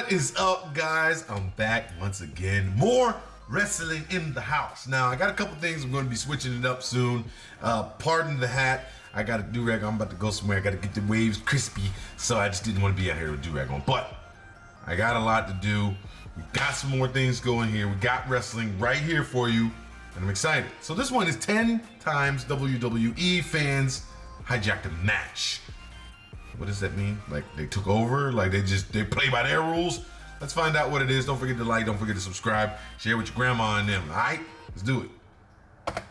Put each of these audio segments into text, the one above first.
What is up, guys? I'm back once again. More wrestling in the house. Now, I got a couple things. I'm going to be switching it up soon. Pardon the hat. I got a do-rag. I'm about to go somewhere. I got to get the waves crispy, so I just didn't want to be out here with do-rag on. But I got a lot to do. We got some more things going here. We got wrestling right here for you, and I'm excited. So this one is 10 times WWE fans hijacked a match. What does that mean? Like they took over? Like they play by their rules? Let's find out what it is. Don't forget to like, don't forget to subscribe, share with your grandma and them. All right, let's do it.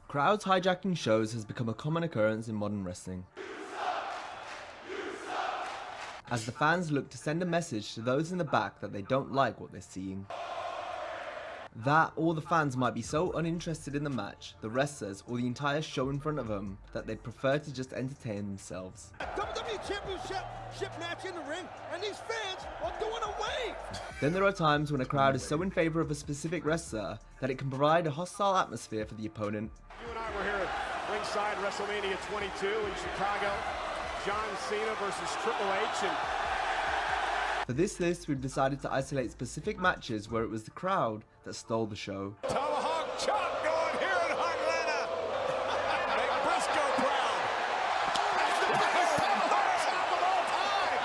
Crowds hijacking shows has become a common occurrence in modern wrestling, as the fans look to send a message to those in the back that they don't like what they're seeing. That or the fans might be so uninterested in the match, the wrestlers, or the entire show in front of them that they'd prefer to just entertain themselves. WWE Championship match in the ring, and these fans are doing a wave! Then there are times when a crowd is so in favor of a specific wrestler that it can provide a hostile atmosphere for the opponent. You and I were here at ringside WrestleMania 22 in Chicago. John Cena versus Triple H, and For this list, we've decided to isolate specific matches where it was the crowd that stole the show. Tomahawk chop going here in Atlanta. Make Briscoe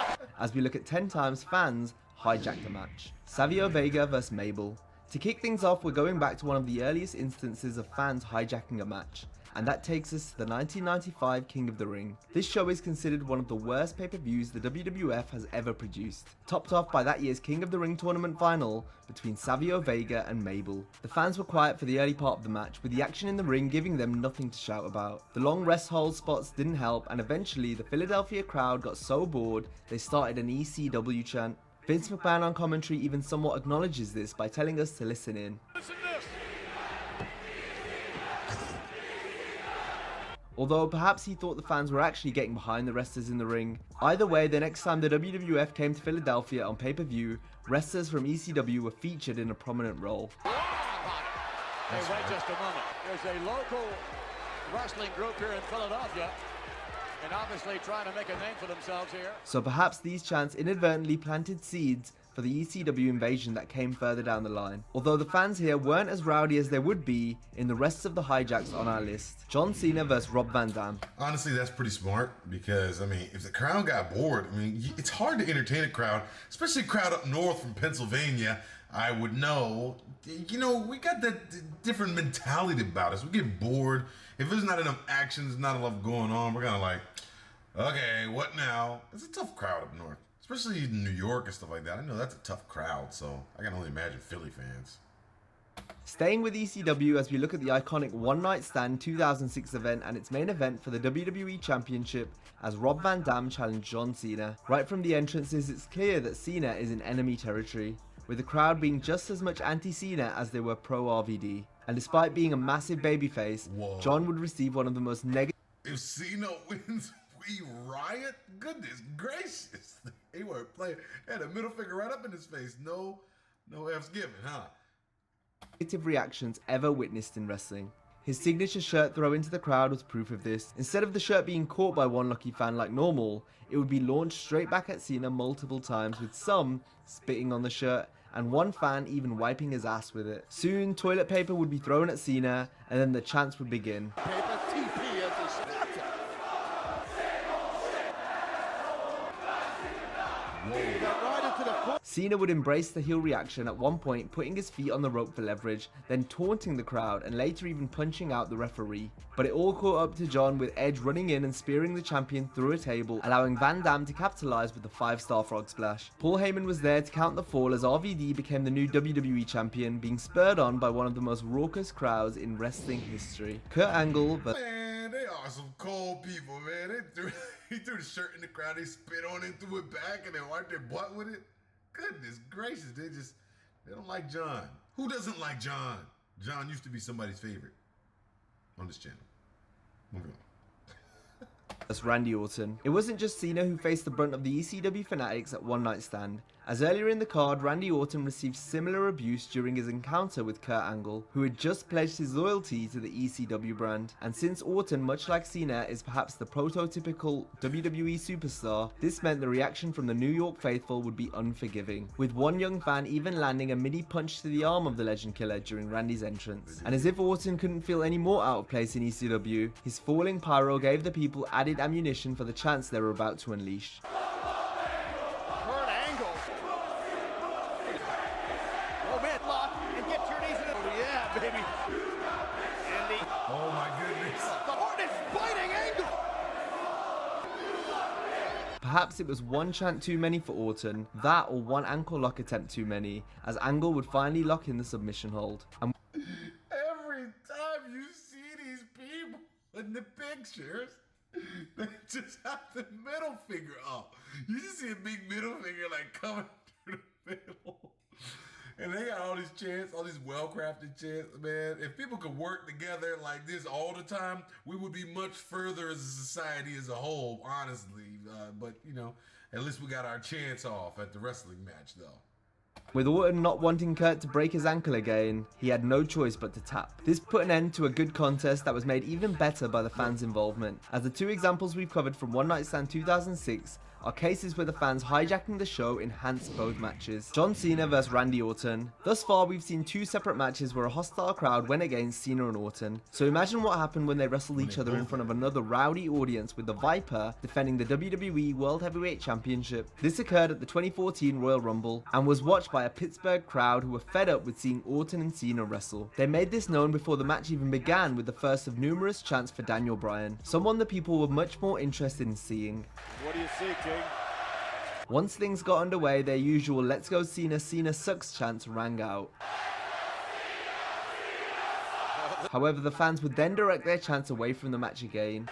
proud. As we look at 10 times fans hijacked a match. Savio Vega vs Mabel. To kick things off, we're going back to one of the earliest instances of fans hijacking a match, and that takes us to the 1995 King of the Ring. This show is considered one of the worst pay-per-views the WWF has ever produced, topped off by that year's King of the Ring tournament final between Savio Vega and Mabel. The fans were quiet for the early part of the match, with the action in the ring giving them nothing to shout about. The long rest hold spots didn't help, and eventually the Philadelphia crowd got so bored they started an ECW chant. Vince McMahon on commentary even somewhat acknowledges this by telling us to listen in. Listen to this. Although perhaps he thought the fans were actually getting behind the wrestlers in the ring. Either way, the next time the WWF came to Philadelphia on pay-per-view, wrestlers from ECW were featured in a prominent role. Hey, wait just a moment. There's a local wrestling group here in Philadelphia, and obviously trying to make a name for themselves here. So perhaps these chants inadvertently planted seeds for the ECW invasion that came further down the line. Although the fans here weren't as rowdy as they would be in the rest of the hijacks on our list. John Cena vs Rob Van Dam. Honestly, that's pretty smart because, I mean, if the crowd got bored, I mean, it's hard to entertain a crowd, especially a crowd up north from Pennsylvania. I would know, you know, we got that different mentality about us. We get bored. If there's not enough action, there's not enough going on, we're kind of like, okay, what now? It's a tough crowd up north, especially in New York and stuff like that. I know that's a tough crowd, so I can only imagine Philly fans. Staying with ECW as we look at the iconic One Night Stand 2006 event and its main event for the WWE Championship as Rob Van Dam challenged John Cena. Right from the entrances, it's clear that Cena is in enemy territory, with the crowd being just as much anti-Cena as they were pro-RVD. And despite being a massive babyface, John would receive one of the most negative... If Cena wins, we riot? Goodness gracious. He weren't playing. Had a middle finger right up in his face. No F's given, huh? ...negative reactions ever witnessed in wrestling. His signature shirt throw into the crowd was proof of this. Instead of the shirt being caught by one lucky fan like normal, it would be launched straight back at Cena multiple times, with some spitting on the shirt and one fan even wiping his ass with it. Soon, toilet paper would be thrown at Cena, and then the chants would begin. Cena would embrace the heel reaction, at one point putting his feet on the rope for leverage, then taunting the crowd and later even punching out the referee. But it all caught up to John, with Edge running in and spearing the champion through a table, allowing Van Dam to capitalize with the 5-star frog splash. Paul Heyman was there to count the fall as RVD became the new WWE champion, being spurred on by one of the most raucous crowds in wrestling history. Kurt Angle Man, they are some cold people, man. He threw the shirt in the crowd, they spit on it, threw it back, and they wiped their butt with it. Goodness gracious, they don't like John. Who doesn't like John? John used to be somebody's favorite on this channel. Moving on. Randy Orton. It wasn't just Cena who faced the brunt of the ECW fanatics at One Night Stand, as earlier in the card, Randy Orton received similar abuse during his encounter with Kurt Angle, who had just pledged his loyalty to the ECW brand. And since Orton, much like Cena, is perhaps the prototypical WWE superstar, this meant the reaction from the New York faithful would be unforgiving, with one young fan even landing a mini punch to the arm of the Legend Killer during Randy's entrance. And as if Orton couldn't feel any more out of place in ECW, his falling pyro gave the people added ammunition for the chance they were about to unleash. Oh my goodness. The Hornet's biting Angle. Perhaps it was one chant too many for Orton, that or one ankle lock attempt too many, as Angle would finally lock in the submission hold. And Every time you see these people in the pictures, they just have the middle finger up. You just see a big middle finger like coming through the middle. And they got all these chants, all these well-crafted chants, man. If people could work together like this all the time, we would be much further as a society as a whole, honestly. But, you know, at least we got our chants off at the wrestling match, though. with Orton not wanting Kurt to break his ankle again, he had no choice but to tap. This put an end to a good contest that was made even better by the fans' involvement, as the two examples we've covered from One Night Stand 2006 are cases where the fans hijacking the show enhanced both matches. John Cena vs Randy Orton. Thus far we've seen two separate matches where a hostile crowd went against Cena and Orton. So imagine what happened when they wrestled each other in front of another rowdy audience, with the Viper defending the WWE World Heavyweight Championship. This occurred at the 2014 Royal Rumble and was watched by a Pittsburgh crowd who were fed up with seeing Orton and Cena wrestle. They made this known before the match even began, with the first of numerous chants for Daniel Bryan, someone the people were much more interested in seeing. What do you see, King? Once things got underway, their usual "Let's go Cena, Cena sucks" chants rang out. However, the fans would then direct their chants away from the match again.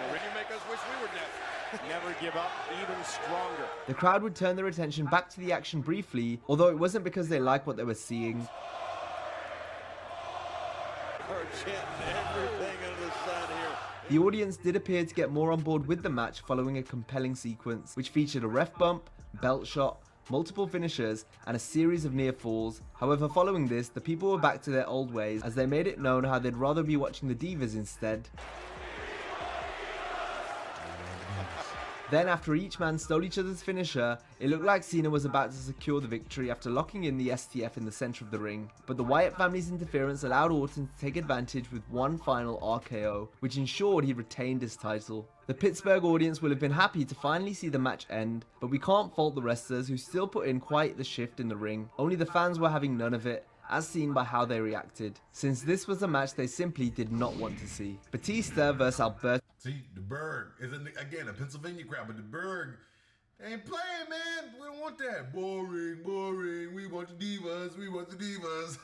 When you make us wish we were dead. Never give up, even stronger. The crowd would turn their attention back to the action briefly, although it wasn't because they liked what they were seeing. The audience did appear to get more on board with the match following a compelling sequence, which featured a ref bump, belt shot, multiple finishers, and a series of near falls. However, following this, the people were back to their old ways, as they made it known how they'd rather be watching the Divas instead. Then, after each man stole each other's finisher, it looked like Cena was about to secure the victory after locking in the STF in the center of the ring. But the Wyatt family's interference allowed Orton to take advantage with one final RKO, which ensured he retained his title. The Pittsburgh audience will have been happy to finally see the match end, but we can't fault the wrestlers, who still put in quite the shift in the ring. Only the fans were having none of it, as seen by how they reacted, since this was a match they simply did not want to see. Batista vs Alberto. See, the Berg is, again, a Pennsylvania crowd, but the Berg ain't playing, man. We don't want that. Boring, boring. We want the Divas. We want the Divas.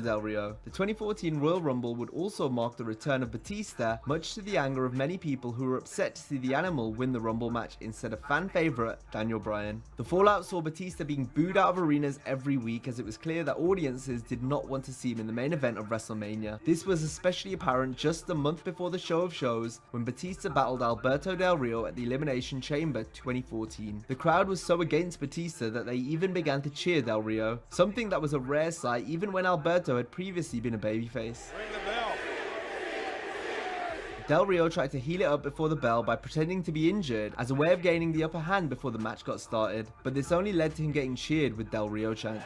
Del Rio. The 2014 Royal Rumble would also mark the return of Batista, much to the anger of many people who were upset to see the Animal win the Rumble match instead of fan favourite Daniel Bryan. The fallout saw Batista being booed out of arenas every week, as it was clear that audiences did not want to see him in the main event of WrestleMania. This was especially apparent just a month before the show of shows, when Batista battled Alberto Del Rio at the Elimination Chamber 2014. The crowd was so against Batista that they even began to cheer Del Rio, something that was a rare sight even when Alberto had previously been a babyface. Ring the bell. Del Rio tried to heal it up before the bell by pretending to be injured as a way of gaining the upper hand before the match got started, but this only led to him getting cheered with Del Rio chant.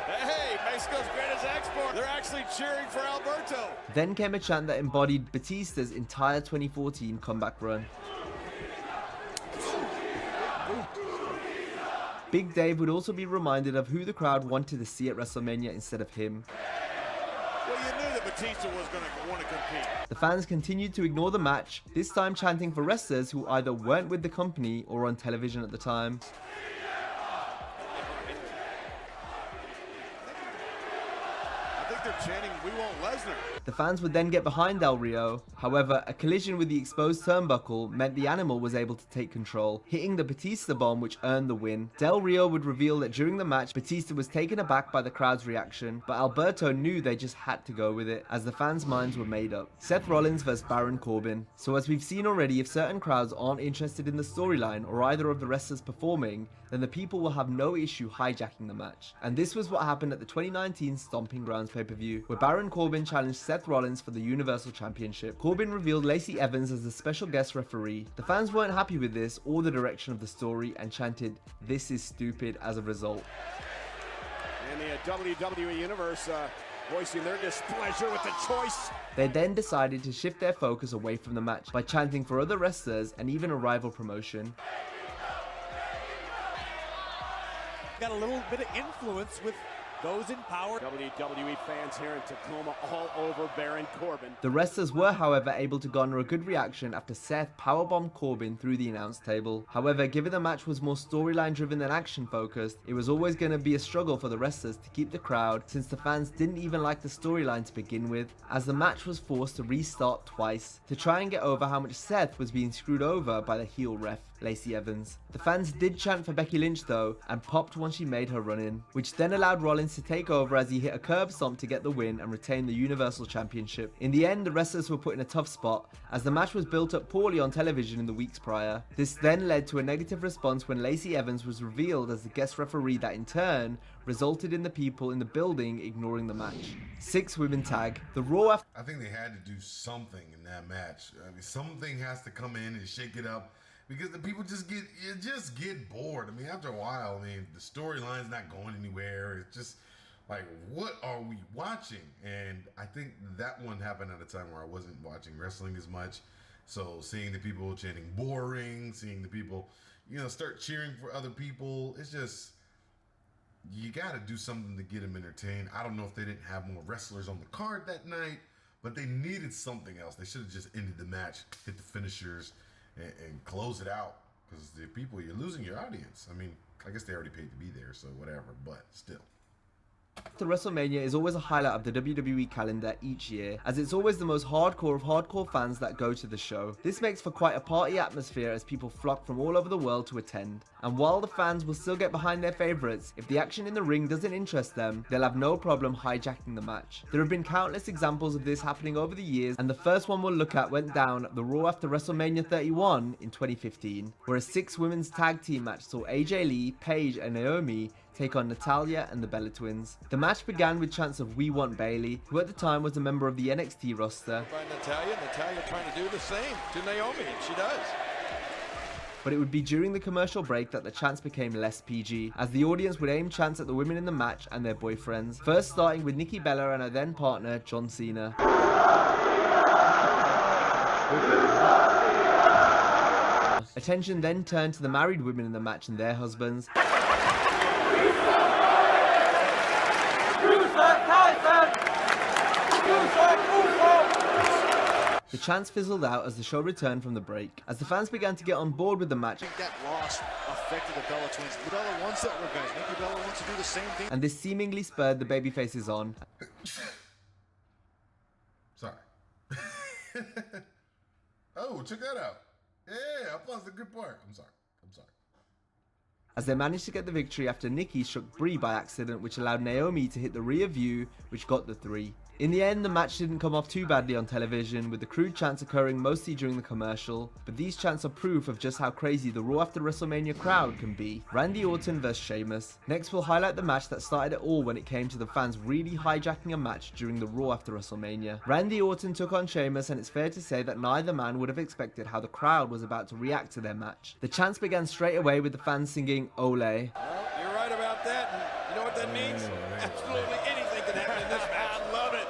Hey, Mexico's greatest export. They're actually cheering for Alberto. Then came a chant that embodied Batista's entire 2014 comeback run. Big Dave would also be reminded of who the crowd wanted to see at WrestleMania instead of him. Well, you knew that Batista was going to want to compete. The fans continued to ignore the match, this time chanting for wrestlers who either weren't with the company or on television at the time. I think they're chanting, "We want Lesnar." The fans would then get behind Del Rio. However, a collision with the exposed turnbuckle meant the Animal was able to take control, hitting the Batista bomb which earned the win. Del Rio would reveal that during the match, Batista was taken aback by the crowd's reaction, but Alberto knew they just had to go with it, as the fans' minds were made up. Seth Rollins vs Baron Corbin. So as we've seen already, if certain crowds aren't interested in the storyline or either of the wrestlers performing, then the people will have no issue hijacking the match. And this was what happened at the 2019 Stomping Grounds pay-per-view, where Baron Corbin challenged Seth Rollins for the Universal Championship. Corbin revealed Lacey Evans as the special guest referee. The fans weren't happy with this or the direction of the story and chanted, "This is stupid," as a result. And the WWE Universe voicing their displeasure with the choice. They then decided to shift their focus away from the match by chanting for other wrestlers and even a rival promotion. Got a little bit of influence with those in power. WWE fans here in Tacoma all over Baron Corbin. The wrestlers were, however, able to garner a good reaction after Seth powerbombed Corbin through the announce table. However, given the match was more storyline driven than action focused, it was always going to be a struggle for the wrestlers to keep the crowd, since the fans didn't even like the storyline to begin with, as the match was forced to restart twice to try and get over how much Seth was being screwed over by the heel ref, Lacey Evans. The fans did chant for Becky Lynch though, and popped once she made her run in, which then allowed Rollins to take over as he hit a curb stomp to get the win and retain the Universal Championship. In the end, the wrestlers were put in a tough spot, as the match was built up poorly on television in the weeks prior. This then led to a negative response when Lacey Evans was revealed as the guest referee, that in turn resulted in the people in the building ignoring the match. 6-women tag. The Raw after I think they had to do something in that match. I mean, something has to come in and shake it up, because the people just get bored. I mean, after a while, I mean, the storyline's not going anywhere. It's just like, what are we watching? And I think that one happened at a time where I wasn't watching wrestling as much. So seeing the people chanting boring, seeing the people, start cheering for other people, it's just, you got to do something to get them entertained. I don't know if they didn't have more wrestlers on the card that night, but they needed something else. They should have just ended the match, hit the finishers, and close it out, because the people, you're losing your audience. I mean, I guess they already paid to be there, so whatever, but still. WrestleMania is always a highlight of the WWE calendar each year, as it's always the most hardcore of hardcore fans that go to the show. This makes for quite a party atmosphere as people flock from all over the world to attend. And while the fans will still get behind their favorites, if the action in the ring doesn't interest them, they'll have no problem hijacking the match. There have been countless examples of this happening over the years, and the first one we'll look at went down at the Raw after WrestleMania 31 in 2015, where a 6-women's tag team match saw AJ Lee, Paige, and Naomi take on Natalya and the Bella Twins. The match began with chants of "We Want Bayley," who at the time was a member of the NXT roster. By Natalya trying to do the same to Naomi, and she does. But it would be during the commercial break that the chants became less PG, as the audience would aim chants at the women in the match and their boyfriends, first starting with Nikki Bella and her then partner, John Cena. Attention then turned to the married women in the match and their husbands. The chants fizzled out as the show returned from the break. As the fans began to get on board with the match, I think that loss affected the Bella Twins. Bella wants that revenge. Nikki Bella wants to do the same thing. and this seemingly spurred the babyfaces on. Sorry. Oh, check that out. Yeah, I paused the good part. I'm sorry. As they managed to get the victory after Nikki struck Brie by accident, which allowed Naomi to hit the rear view, which got the 3. In the end, the match didn't come off too badly on television, with the crude chants occurring mostly during the commercial, but these chants are proof of just how crazy the Raw after WrestleMania crowd can be. Randy Orton vs Sheamus. Next, we'll highlight the match that started it all when it came to the fans really hijacking a match during the Raw after WrestleMania. Randy Orton took on Sheamus, and it's fair to say that neither man would have expected how the crowd was about to react to their match. The chants began straight away with the fans singing "Ole." Well, you're right about that. And you know what that means? Absolutely anything can happen in this match. I love it.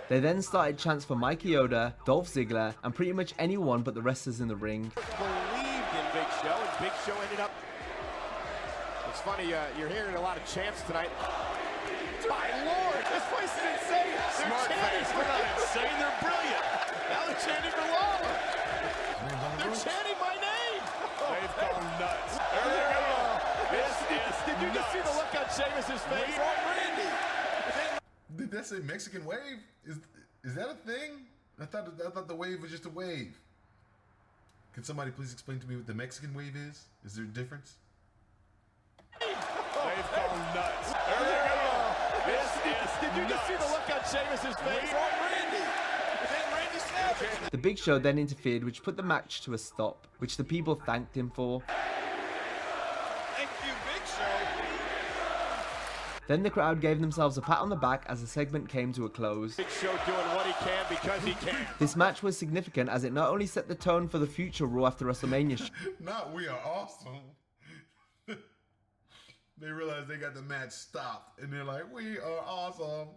They then started chants for Mike Yoda, Dolph Ziggler, and pretty much anyone but the wrestlers in the ring. Believed in Big Show, and Big Show ended up. It's funny, you're hearing a lot of chants tonight. My Lord, this place is insane. Smart fans. They're not insane. They're brilliant. Now they're chanting for Lawler. They're chanting my name. They've gone nuts. There they go. Did you just see the look on Sheamus' face? Randy. Did that say Mexican wave? Is that a thing? I thought the wave was just a wave. Can somebody please explain to me what the Mexican wave is? Is there a difference? They've gone nuts. There they go. Did you just see the look on Sheamus' face? The Big Show then interfered, which put the match to a stop, which the people thanked him for. Thank you, Big Show. Then the crowd gave themselves a pat on the back as the segment came to a close. Big Show doing what he can because he can. This match was significant as it not only set the tone for the future Raw after WrestleMania. Not we are awesome. They realized they got the match stopped, and they're like, we are awesome.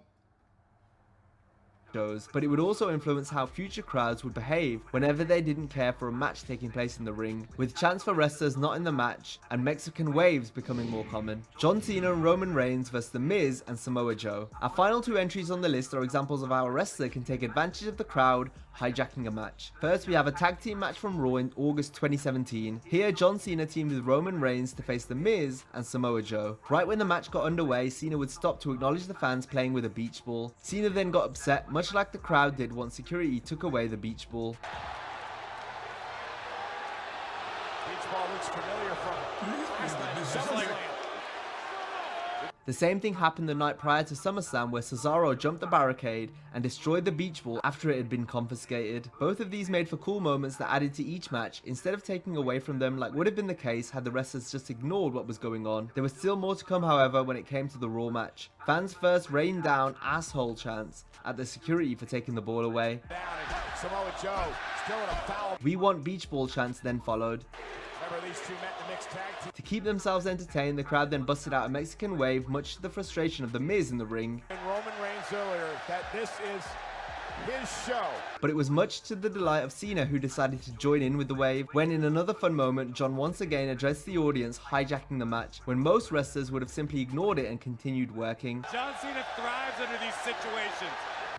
But it would also influence how future crowds would behave whenever they didn't care for a match taking place in the ring, with chants for wrestlers not in the match and Mexican waves becoming more common. John Cena and Roman Reigns versus The Miz and Samoa Joe. Our final two entries on the list are examples of how a wrestler can take advantage of the crowd hijacking a match. First, we have a tag team match from Raw in August 2017. Here, John Cena teamed with Roman Reigns to face The Miz and Samoa Joe. Right when the match got underway, Cena would stop to acknowledge the fans playing with a beach ball. Cena then got upset, much like the crowd did once security took away the beach ball. Beach ball looks familiar from The same thing happened the night prior to SummerSlam, where Cesaro jumped the barricade and destroyed the beach ball after it had been confiscated. Both of these made for cool moments that added to each match instead of taking away from them like would have been the case had the wrestlers just ignored what was going on. There was still more to come, however, when it came to the Raw match. Fans first rained down asshole chants at the security for taking the ball away. Samoa Joe still in a foul. We want beach ball chants then followed. Remember, these two met in the mixed tag team. To keep themselves entertained, the crowd then busted out a Mexican wave, much to the frustration of The Miz in the ring. And Roman Reigns earlier that this is his show. But it was much to the delight of Cena, who decided to join in with the wave, when in another fun moment, John once again addressed the audience, hijacking the match, when most wrestlers would have simply ignored it and continued working. John Cena thrives under these situations.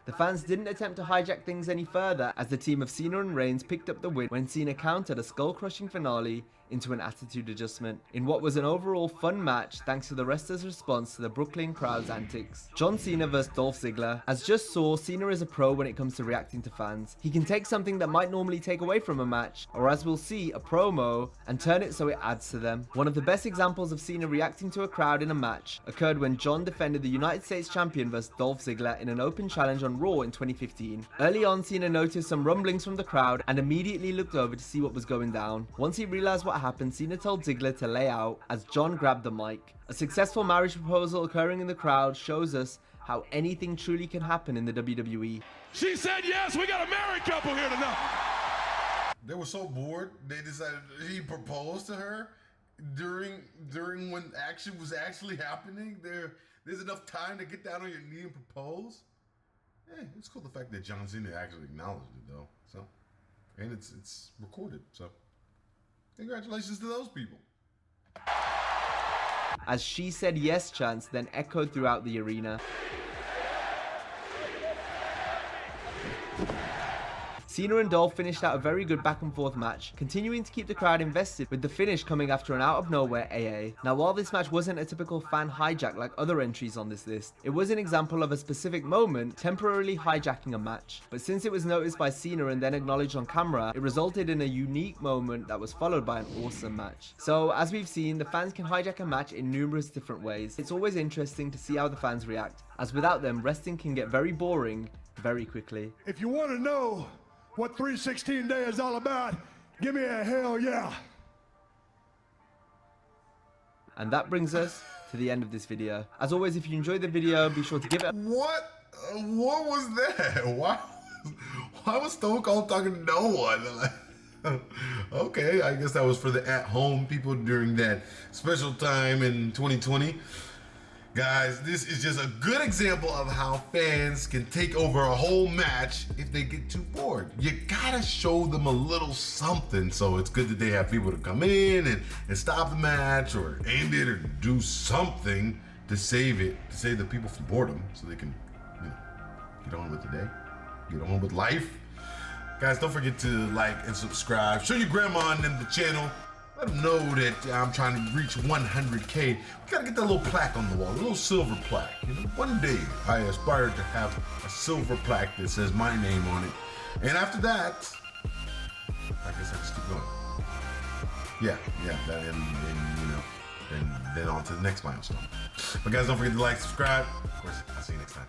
The fans didn't attempt to hijack things any further, as the team of Cena and Reigns picked up the win when Cena countered a skull-crushing finale into an attitude adjustment, in what was an overall fun match thanks to the wrestlers' response to the Brooklyn crowd's antics. John Cena vs Dolph Ziggler. As just saw, Cena is a pro when it comes to reacting to fans. He can take something that might normally take away from a match, or as we'll see, a promo, and turn it so it adds to them. One of the best examples of Cena reacting to a crowd in a match occurred when John defended the United States champion vs Dolph Ziggler in an open challenge on Raw in 2015. Early on, Cena noticed some rumblings from the crowd and immediately looked over to see what was going down. Once he realized what happened, Cena told Ziggler to lay out as John grabbed the mic. A successful marriage proposal occurring in the crowd shows us how anything truly can happen in the WWE. She said yes, we got a married couple here tonight. They were so bored, they decided he proposed to her during when action was actually happening. There's enough time to get down on your knee and propose. Hey, it's cool the fact that John Cena actually acknowledged it though. So, and it's recorded. So, congratulations to those people. As she said yes chants then echoed throughout the arena. Cena and Dolph finished out a very good back and forth match, continuing to keep the crowd invested, with the finish coming after an out of nowhere AA. Now, while this match wasn't a typical fan hijack like other entries on this list, it was an example of a specific moment temporarily hijacking a match. But since it was noticed by Cena and then acknowledged on camera, it resulted in a unique moment that was followed by an awesome match. So, as we've seen, the fans can hijack a match in numerous different ways. It's always interesting to see how the fans react, as without them, wrestling can get very boring very quickly. If you want to know what 316 Day is all about, give me a hell yeah. And that brings us to the end of this video. As always, if you enjoyed the video, be sure to give it a... What was that? Why was Stone Cold talking to no one? Okay, I guess that was for the at-home people during that special time in 2020. Guys, this is just a good example of how fans can take over a whole match if they get too bored. You gotta show them a little something, so it's good that they have people to come in and stop the match or end it or do something to save it, to save the people from boredom so they can, you know, get on with the day, get on with life. Guys, don't forget to like and subscribe. Show your grandma and them the channel. Let them know that I'm trying to reach 100K. We gotta get that little plaque on the wall, a little silver plaque. You know, one day I aspire to have a silver plaque that says my name on it. And after that, I guess I just keep going. Yeah, that, and you know, then on to the next milestone. But guys, don't forget to like, subscribe. Of course, I'll see you next time.